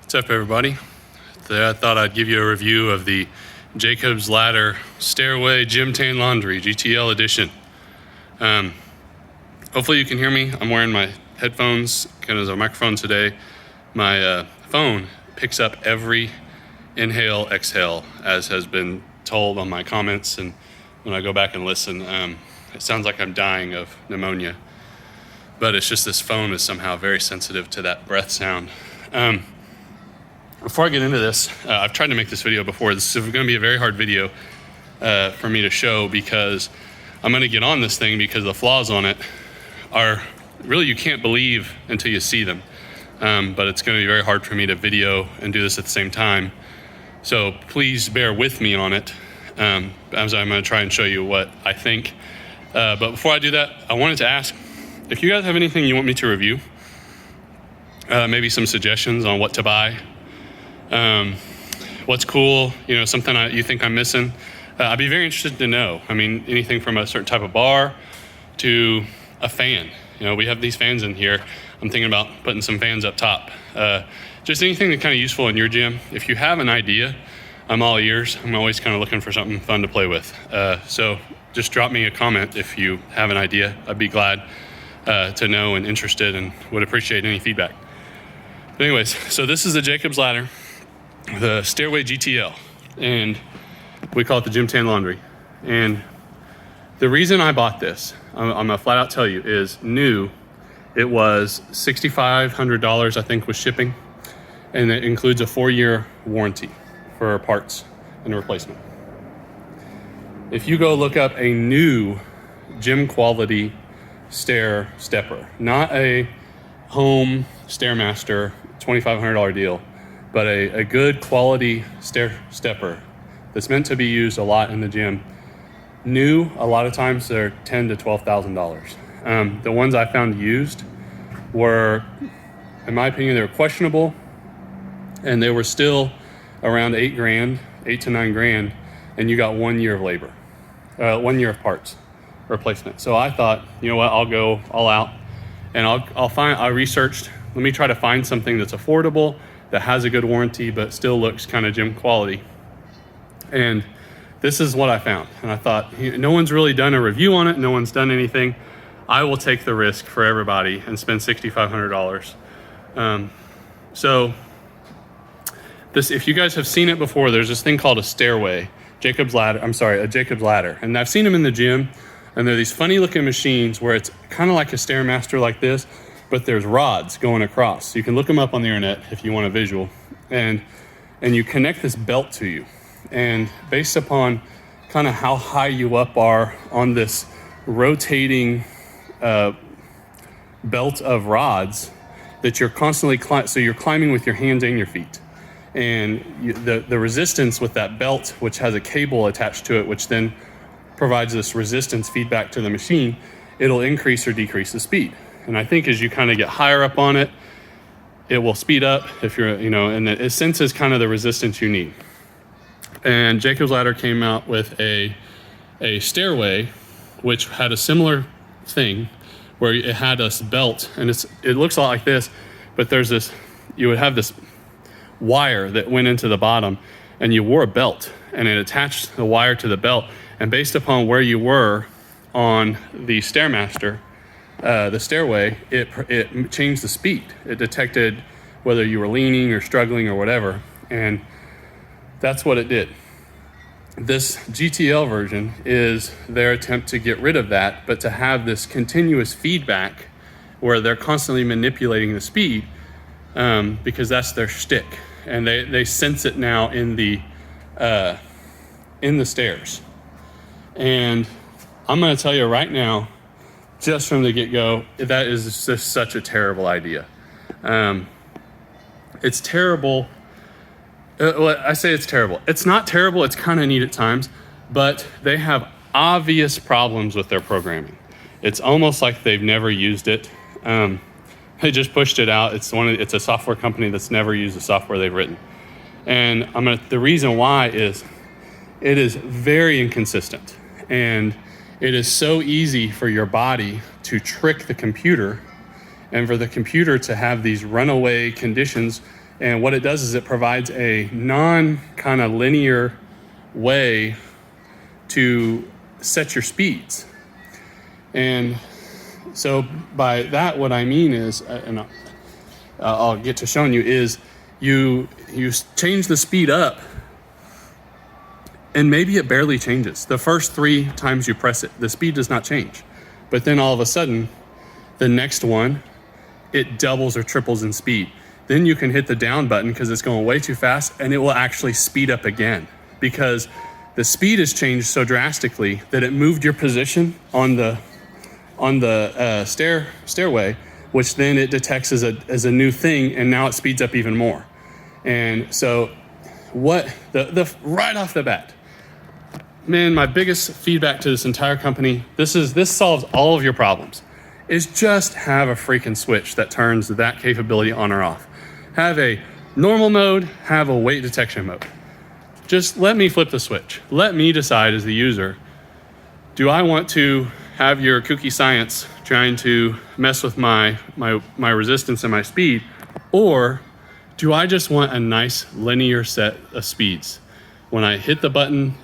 What's up, everybody? Today I thought I'd give you a review of the Jacob's Ladder Stairway Gym Tan Laundry GTL edition. Hopefully you can hear me. I'm wearing my headphones kind of as a microphone today. My phone picks up every inhale, exhale, as has been told on my comments, and when I go back and listen, it sounds like I'm dying of pneumonia. But it's just this phone is somehow very sensitive to that breath sound. Before I get into this, I've tried to make this video before. This is going to be a very hard video for me to show because I'm going to get on this thing because the flaws on it are really you can't believe until you see them. But it's going to be very hard for me to video and do this at the same time. So please bear with me on it as I'm going to try and show you what I think. But before I do that, I wanted to ask if you guys have anything you want me to review, maybe some suggestions on what to buy. What's cool, something you think I'm missing. I'd be very interested to know. I mean, anything from a certain type of bar to a fan. We have these fans in here. I'm thinking about putting some fans up top. Just anything that's kind of useful in your gym. If you have an idea, I'm all ears. I'm always kind of looking for something fun to play with. So just drop me a comment if you have an idea. I'd be glad to know and interested and would appreciate any feedback. But anyways, so this is the Jacob's Ladder, the Stairway GTL, and we call it the Gym Tan Laundry. And the reason I bought this, I'm gonna flat out tell you, is new. It was $6,500, I think, with shipping, and it includes a 4-year warranty for parts and a replacement. If you go look up a new gym quality Stair-Stepper, not a home Stairmaster $2,500 deal, but a good quality Stair-Stepper that's meant to be used a lot in the gym. New, a lot of times they're $10,000 to $12,000. The ones I found used were, in my opinion, they were questionable, and they were still around $8 to $9 grand, and you got 1 year of labor, 1 year of parts replacement. So I thought, you know what, I'll go all out, and I researched. Let me try to find something that's affordable, that has a good warranty, but still looks kind of gym quality. And this is what I found. And I thought, no one's really done a review on it. No one's done anything. I will take the risk for everybody and spend $6,500. So this, if you guys have seen it before, there's this thing called a Stairway, a Jacob's Ladder. And I've seen them in the gym, and they're these funny looking machines where it's kind of like a Stairmaster like this, but there's rods going across. So you can look them up on the internet if you want a visual. And you connect this belt to you. And based upon kind of how high you up are on this rotating belt of rods that you're constantly so you're climbing with your hands and your feet. And the resistance with that belt, which has a cable attached to it, which then provides this resistance feedback to the machine, it'll increase or decrease the speed. And I think as you kind of get higher up on it, it will speed up if you're, and it senses kind of the resistance you need. And Jacob's Ladder came out with a Stairway, which had a similar thing where it had this belt, and it looks a lot like this, but you would have this wire that went into the bottom, and you wore a belt, and it attached the wire to the belt. And based upon where you were on the Stairmaster, the Stairway, it changed the speed. It detected whether you were leaning or struggling or whatever, and that's what it did. This GTL version is their attempt to get rid of that, but to have this continuous feedback where they're constantly manipulating the speed, because that's their shtick, and they sense it now in the stairs. And I'm going to tell you right now, just from the get-go, that is just such a terrible idea. It's terrible. I say it's terrible. It's not terrible. It's kind of neat at times, but they have obvious problems with their programming. It's almost like they've never used it. They just pushed it out. It's a software company that's never used the software they've written. And the reason why is it is very inconsistent, and it is so easy for your body to trick the computer and for the computer to have these runaway conditions And what it does is it provides a non kind of linear way to set your speeds. And so by that, what I mean is, and I'll get to showing you, is you change the speed up and maybe it barely changes. The first 3 times you press it, the speed does not change. But then all of a sudden, the next one, it doubles or triples in speed. Then you can hit the down button because it's going way too fast, and it will actually speed up again because the speed has changed so drastically that it moved your position on the stairway, which then it detects as a new thing, and now it speeds up even more. And so what the right off the bat, man, my biggest feedback to this entire company, this solves all of your problems, is just have a freaking switch that turns that capability on or off. Have a normal mode, have a weight detection mode. Just let me flip the switch. Let me decide as the user, do I want to have your kooky science trying to mess with my resistance and my speed, or do I just want a nice linear set of speeds? When I hit the button,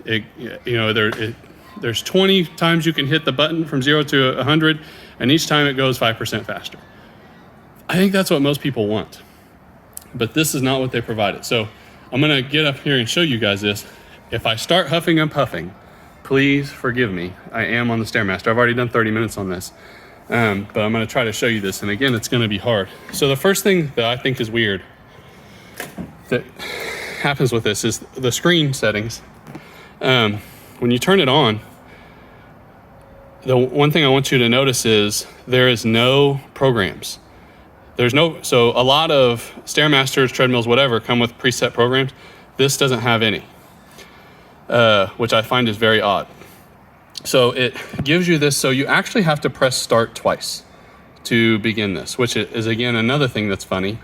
there's 20 times you can hit the button from 0 to 100, and each time it goes 5% faster. I think that's what most people want, but this is not what they provided. So I'm gonna get up here and show you guys this. If I start huffing and puffing, please forgive me. I am on the Stairmaster. I've already done 30 minutes on this, but I'm gonna try to show you this. And again, it's gonna be hard. So the first thing that I think is weird that happens with this is the screen settings. When you turn it on, the one thing I want you to notice is there is no programs. So a lot of Stairmasters, treadmills, whatever, come with preset programs. This doesn't have any, which I find is very odd. So it gives you this, so you actually have to press start twice to begin this, which is again another thing that's funny.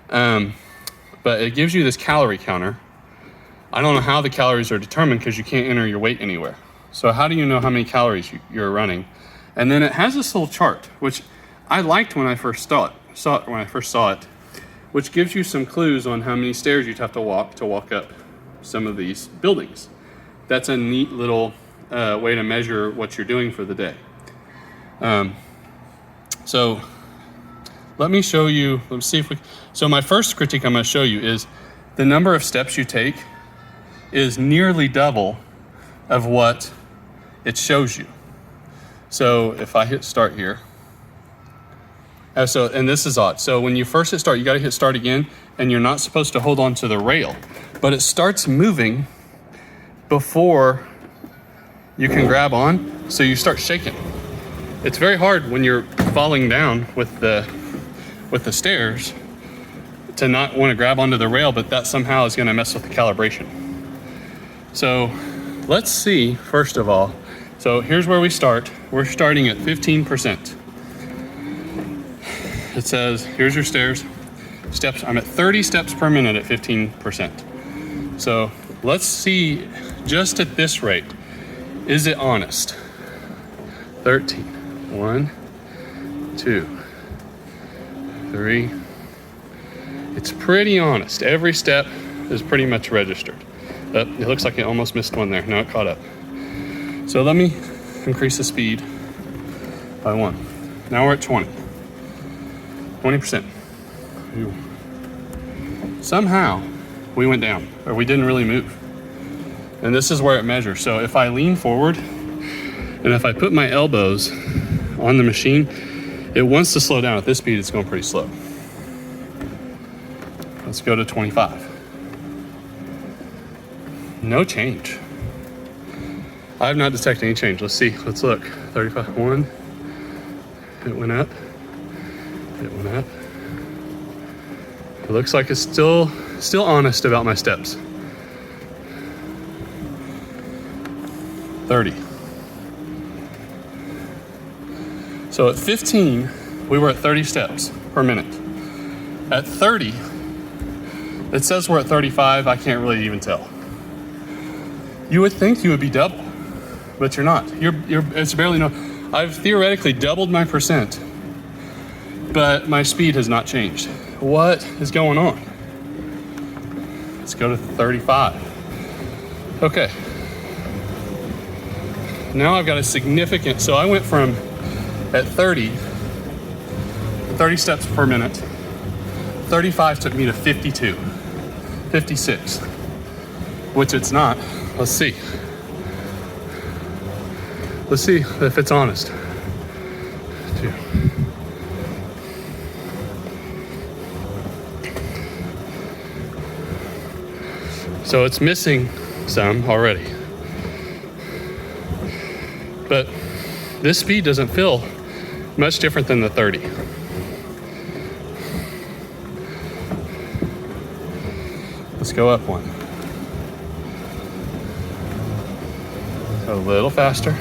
But it gives you this calorie counter. I don't know how the calories are determined because you can't enter your weight anywhere. So how do you know how many calories you're running? And then it has this little chart, which I liked when I first saw it, which gives you some clues on how many stairs you'd have to walk up some of these buildings. That's a neat little way to measure what you're doing for the day. So let me show you, let's see if we, so my first critique I'm gonna show you is the number of steps you take is nearly double of what it shows you. So if I hit start here, and this is odd. So when you first hit start, you gotta hit start again, and you're not supposed to hold on to the rail, but it starts moving before you can grab on, so you start shaking. It's very hard when you're falling down with the stairs to not want to grab onto the rail, but that somehow is going to mess with the calibration. So let's see, first of all, so here's where we start. We're starting at 15%. It says, here's your steps. I'm at 30 steps per minute at 15%. So let's see, just at this rate, is it honest? 13, 1, 2, 3. It's pretty honest. Every step is pretty much registered. It looks like it almost missed one there. No, it caught up. So let me increase the speed by 1. Now we're at 20. 20%. Somehow we went down, or we didn't really move. And this is where it measures. So if I lean forward and if I put my elbows on the machine, it wants to slow down. At this speed, it's going pretty slow. Let's go to 25. No change. I have not detected any change. Let's see. Let's look. 35. 1. It went up. It went up. It looks like it's still honest about my steps. 30. So at 15, we were at 30 steps per minute. At 30, it says we're at 35. I can't really even tell. You would think you would be double, but you're not. It's barely no. I've theoretically doubled my percent, but my speed has not changed. What is going on? Let's go to 35. Okay. Now I've got a significant, so I went from at 30 steps per minute. 35 took me to 52, 56, which it's not. Let's see. Let's see if it's honest. 2. So it's missing some already. But this speed doesn't feel much different than the 30. Let's go up one. A little faster.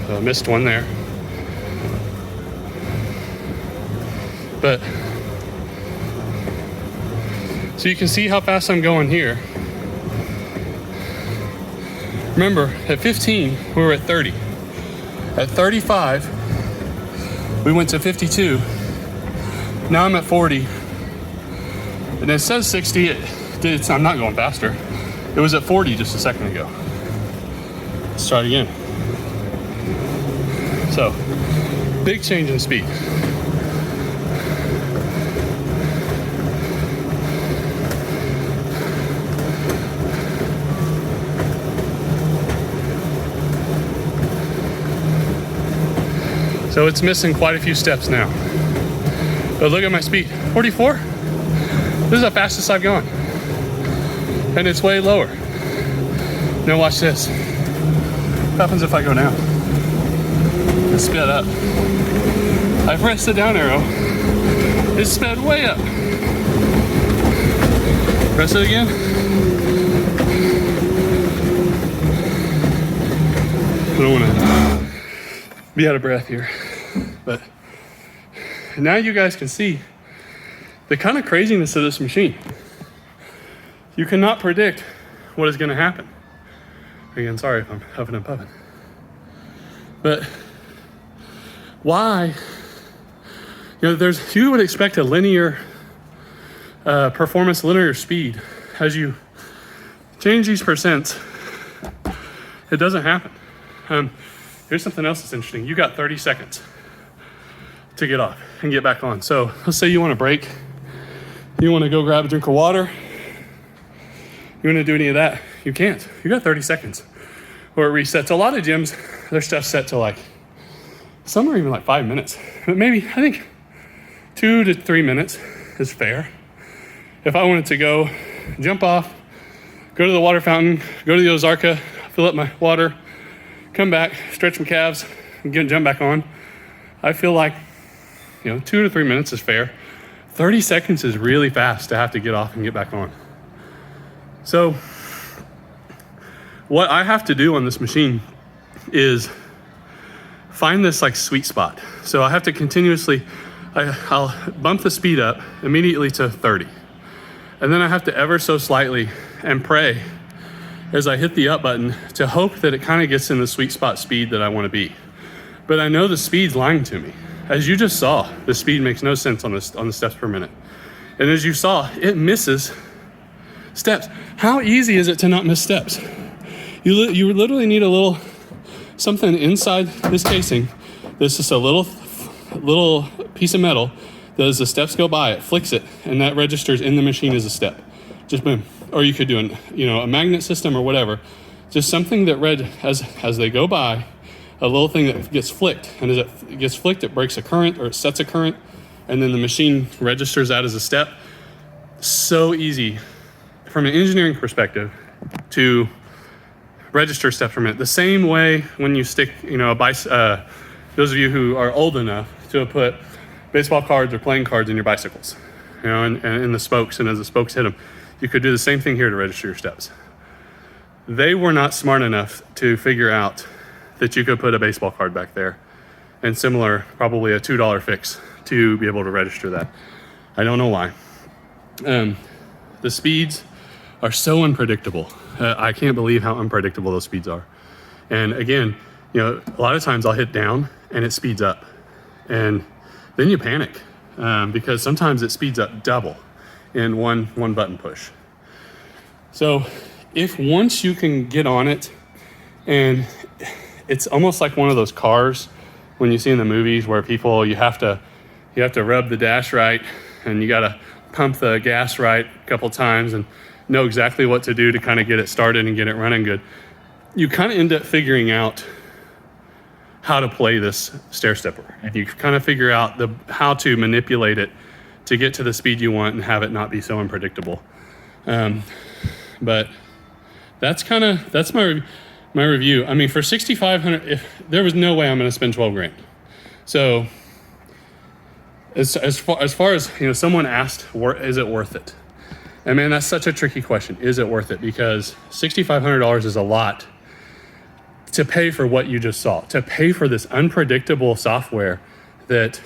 I missed one there. But so you can see how fast I'm going here. Remember, at 15, we were at 30. At 35, we went to 52. Now I'm at 40. And it says 60. I'm not going faster. It was at 40 just a second ago. Let's try it again. So, big change in speed. So it's missing quite a few steps now. But look at my speed, 44. This is the fastest I've gone. And it's way lower. Now watch this. What happens if I go now? It sped up. I pressed the down arrow. It sped way up. Press it again. I don't want to be out of breath here. But now you guys can see the kind of craziness of this machine. You cannot predict what is going to happen. Again, sorry if I'm huffing and puffing. But why? You would expect a linear performance, linear speed. As you change these percents, it doesn't happen. Here's something else that's interesting. You got 30 seconds to get off and get back on. So let's say you want to break. You want to go grab a drink of water. You want to do any of that. You can't. You got 30 seconds or it resets. A lot of gyms, their stuff's set to like, some are even like 5 minutes. But maybe, I think 2 to 3 minutes is fair. If I wanted to go jump off, go to the water fountain, go to the Ozarka, fill up my water, come back, stretch my calves, and jump back on, I feel like 2 to 3 minutes is fair. 30 seconds is really fast to have to get off and get back on. So what I have to do on this machine is find this like sweet spot. So I have to continuously, I'll bump the speed up immediately to 30. And then I have to ever so slightly and pray as I hit the up button to hope that it kind of gets in the sweet spot speed that I want to be. But I know the speed's lying to me. As you just saw, the speed makes no sense on the steps per minute. And as you saw, it misses steps. How easy is it to not miss steps? You literally need a little something inside this casing. There's just a little piece of metal that as the steps go by, it flicks it, and that registers in the machine as a step. Just boom. Or you could do a magnet system or whatever. Just something that as they go by, a little thing that gets flicked, and as it gets flicked, it breaks a current or it sets a current, and then the machine registers that as a step. So easy from an engineering perspective to register steps per minute. The same way when you stick, those of you who are old enough to have put baseball cards or playing cards in your bicycles, and in the spokes, and as the spokes hit them, you could do the same thing here to register your steps. They were not smart enough to figure out that you could put a baseball card back there and similar, probably a $2 fix to be able to register that. I don't know why. The speeds are so unpredictable. I can't believe how unpredictable those speeds are. And again, you know, a lot of times I'll hit down and it speeds up, and then you panic because sometimes it speeds up double in one button push. So if once you can get on it, and it's almost like one of those cars when you see in the movies where people, you have to rub the dash right, and you got to pump the gas right a couple times and know exactly what to do to kind of get it started and get it running good. You kind of end up figuring out how to play this Stair-Stepper. You kind of figure out how to manipulate it to get to the speed you want and have it not be so unpredictable. But that's my review. I mean, for $6,500, if there was no way I'm going to spend 12 grand. So as far as, you know, someone asked, is it worth it? I mean, that's such a tricky question. Is it worth it? Because $6,500 is a lot to pay for what you just saw, to pay for this unpredictable software that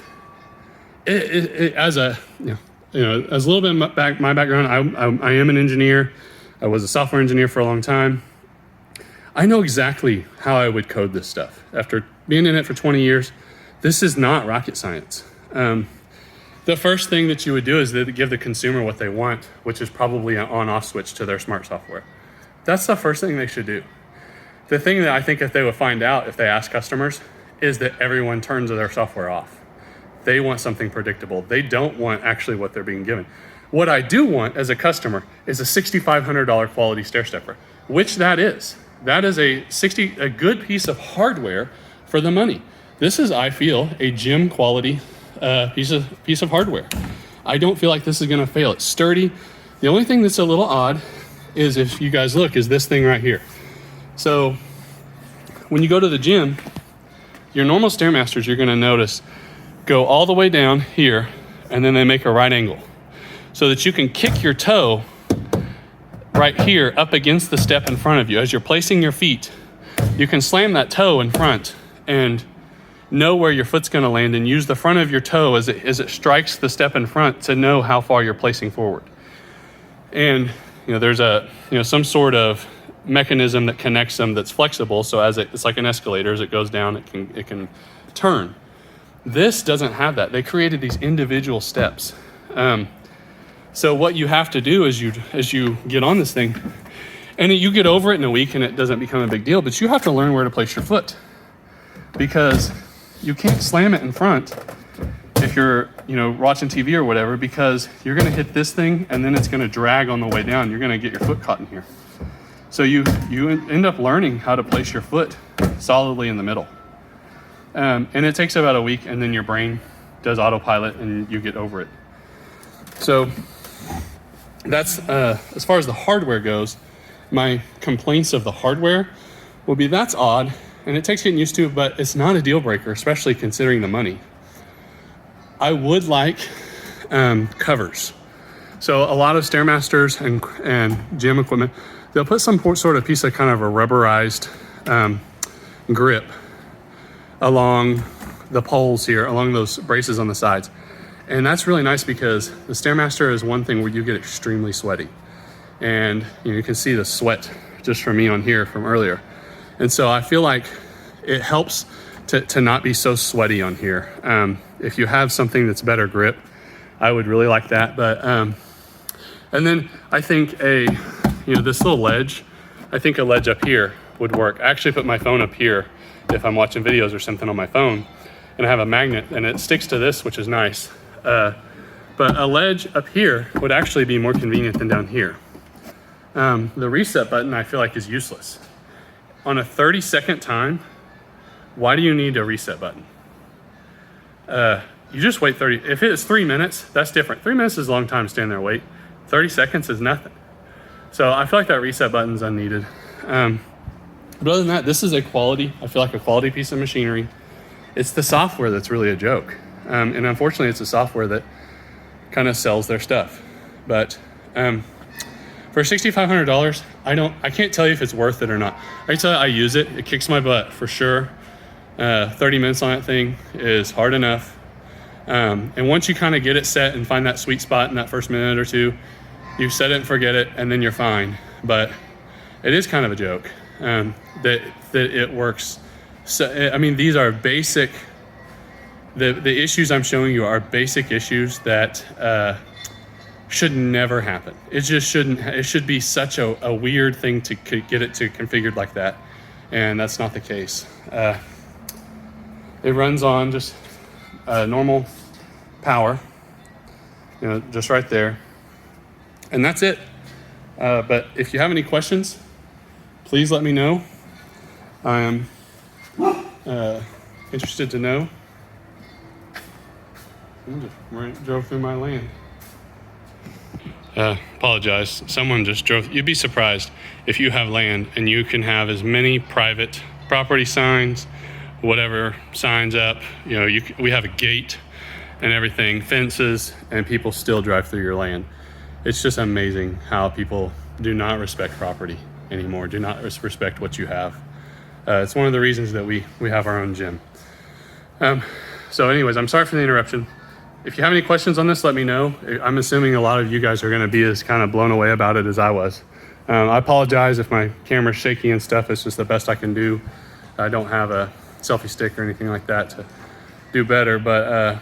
as a little bit of my background, I am an engineer. I was a software engineer for a long time. I know exactly how I would code this stuff. After being in it for 20 years, this is not rocket science. The first thing that you would do is give the consumer what they want, which is probably an on-off switch to their smart software. That's the first thing they should do. The thing that I think if they would find out if they ask customers is that everyone turns their software off. They want something predictable. They don't want actually what they're being given. What I do want as a customer is a $6,500 quality Stair-Stepper, which that is. That is a good piece of hardware for the money. This is, I feel, a gym quality piece of hardware. I don't feel like this is gonna fail. It's sturdy. The only thing that's a little odd is, if you guys look, is this thing right here. So when you go to the gym, your normal Stairmasters, you're gonna notice, go all the way down here, and then they make a right angle so that you can kick your toe right here up against the step in front of you. As you're placing your feet, you can slam that toe in front and know where your foot's gonna land, and use the front of your toe as it strikes the step in front to know how far you're placing forward. And you know, there's some sort of mechanism that connects them that's flexible, so it's like an escalator. As it goes down, it can turn. This doesn't have that. They created these individual steps. So what you have to do is as you get on this thing, and you get over it in a week and it doesn't become a big deal, but you have to learn where to place your foot, because you can't slam it in front if you're watching TV or whatever, because you're going to hit this thing and then it's going to drag on the way down. You're going to get your foot caught in here. So you end up learning how to place your foot solidly in the middle. And it takes about a week, and then your brain does autopilot and you get over it. So that's, as far as the hardware goes, my complaints of the hardware will be, that's odd, and it takes getting used to, but it's not a deal breaker, especially considering the money. I would like covers. So a lot of Stairmasters and gym equipment, they'll put some sort of piece of kind of a rubberized grip along the poles here, along those braces on the sides. And that's really nice, because the Stairmaster is one thing where you get extremely sweaty. And you can see the sweat just from me on here from earlier. And so I feel like it helps to not be so sweaty on here. If you have something that's better grip, I would really like that. But and then I think this little ledge, I think a ledge up here would work. I actually put my phone up here if I'm watching videos or something on my phone, and I have a magnet and it sticks to this, which is nice. But a ledge up here would actually be more convenient than down here. The reset button, I feel like, is useless. On a 30-second time, why do you need a reset button? You just wait 30. If it's 3 minutes, that's different. 3 minutes is a long time to stand there and wait. 30 seconds is nothing. So I feel like that reset button's unneeded. But other than that, this is I feel like a quality piece of machinery. It's the software that's really a joke. And unfortunately, it's the software that kind of sells their stuff. But for $6,500, I can't tell you if it's worth it or not. I can tell you I use it. It kicks my butt for sure. 30 minutes on that thing is hard enough. And once you kind of get it set and find that sweet spot in that first minute or two, you set it and forget it, and then you're fine. But it is kind of a joke that it works. So, I mean, these are basic, the issues I'm showing you are basic issues that should never happen. It just shouldn't, it should be such a weird thing to get it to configured like that. And that's not the case. It runs on just normal power, you know, just right there. And that's it. But if you have any questions, please let me know. I am interested to know. I just drove through my land. Apologize. Someone just drove. You'd be surprised if you have land and you can have as many private property signs, whatever signs up. You know, we have a gate and everything, fences, and people still drive through your land. It's just amazing how people do not respect property anymore, do not respect what you have. It's one of the reasons that we have our own gym. So anyways, I'm sorry for the interruption. If you have any questions on this, let me know. I'm assuming a lot of you guys are gonna be as kind of blown away about it as I was. I apologize if my camera's shaky and stuff. It's just the best I can do. I don't have a selfie stick or anything like that to do better, but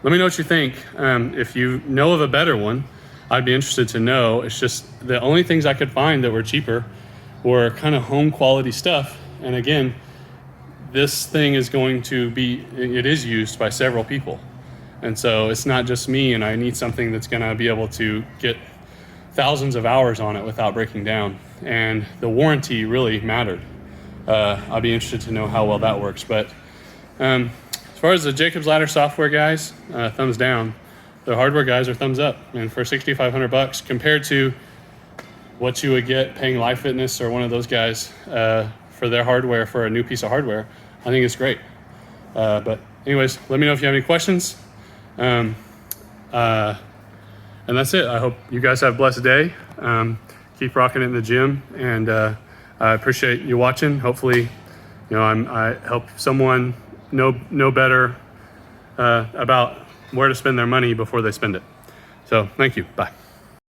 let me know what you think. If you know of a better one, I'd be interested to know. It's just the only things I could find that were cheaper were kind of home quality stuff. And again, this thing is going to be, it is used by several people. And so it's not just me, and I need something that's gonna be able to get thousands of hours on it without breaking down. And the warranty really mattered. I'll be interested to know how well that works. But as far as the Jacob's Ladder software guys, thumbs down. The hardware guys are thumbs up. And for $6,500 compared to what you would get paying Live Fitness or one of those guys for their hardware, for a new piece of hardware, I think it's great. But anyways, let me know if you have any questions. And that's it. I hope you guys have a blessed day. Keep rocking it in the gym, and I appreciate you watching. Hopefully, you know, I help someone know better about where to spend their money before they spend it. So thank you. Bye.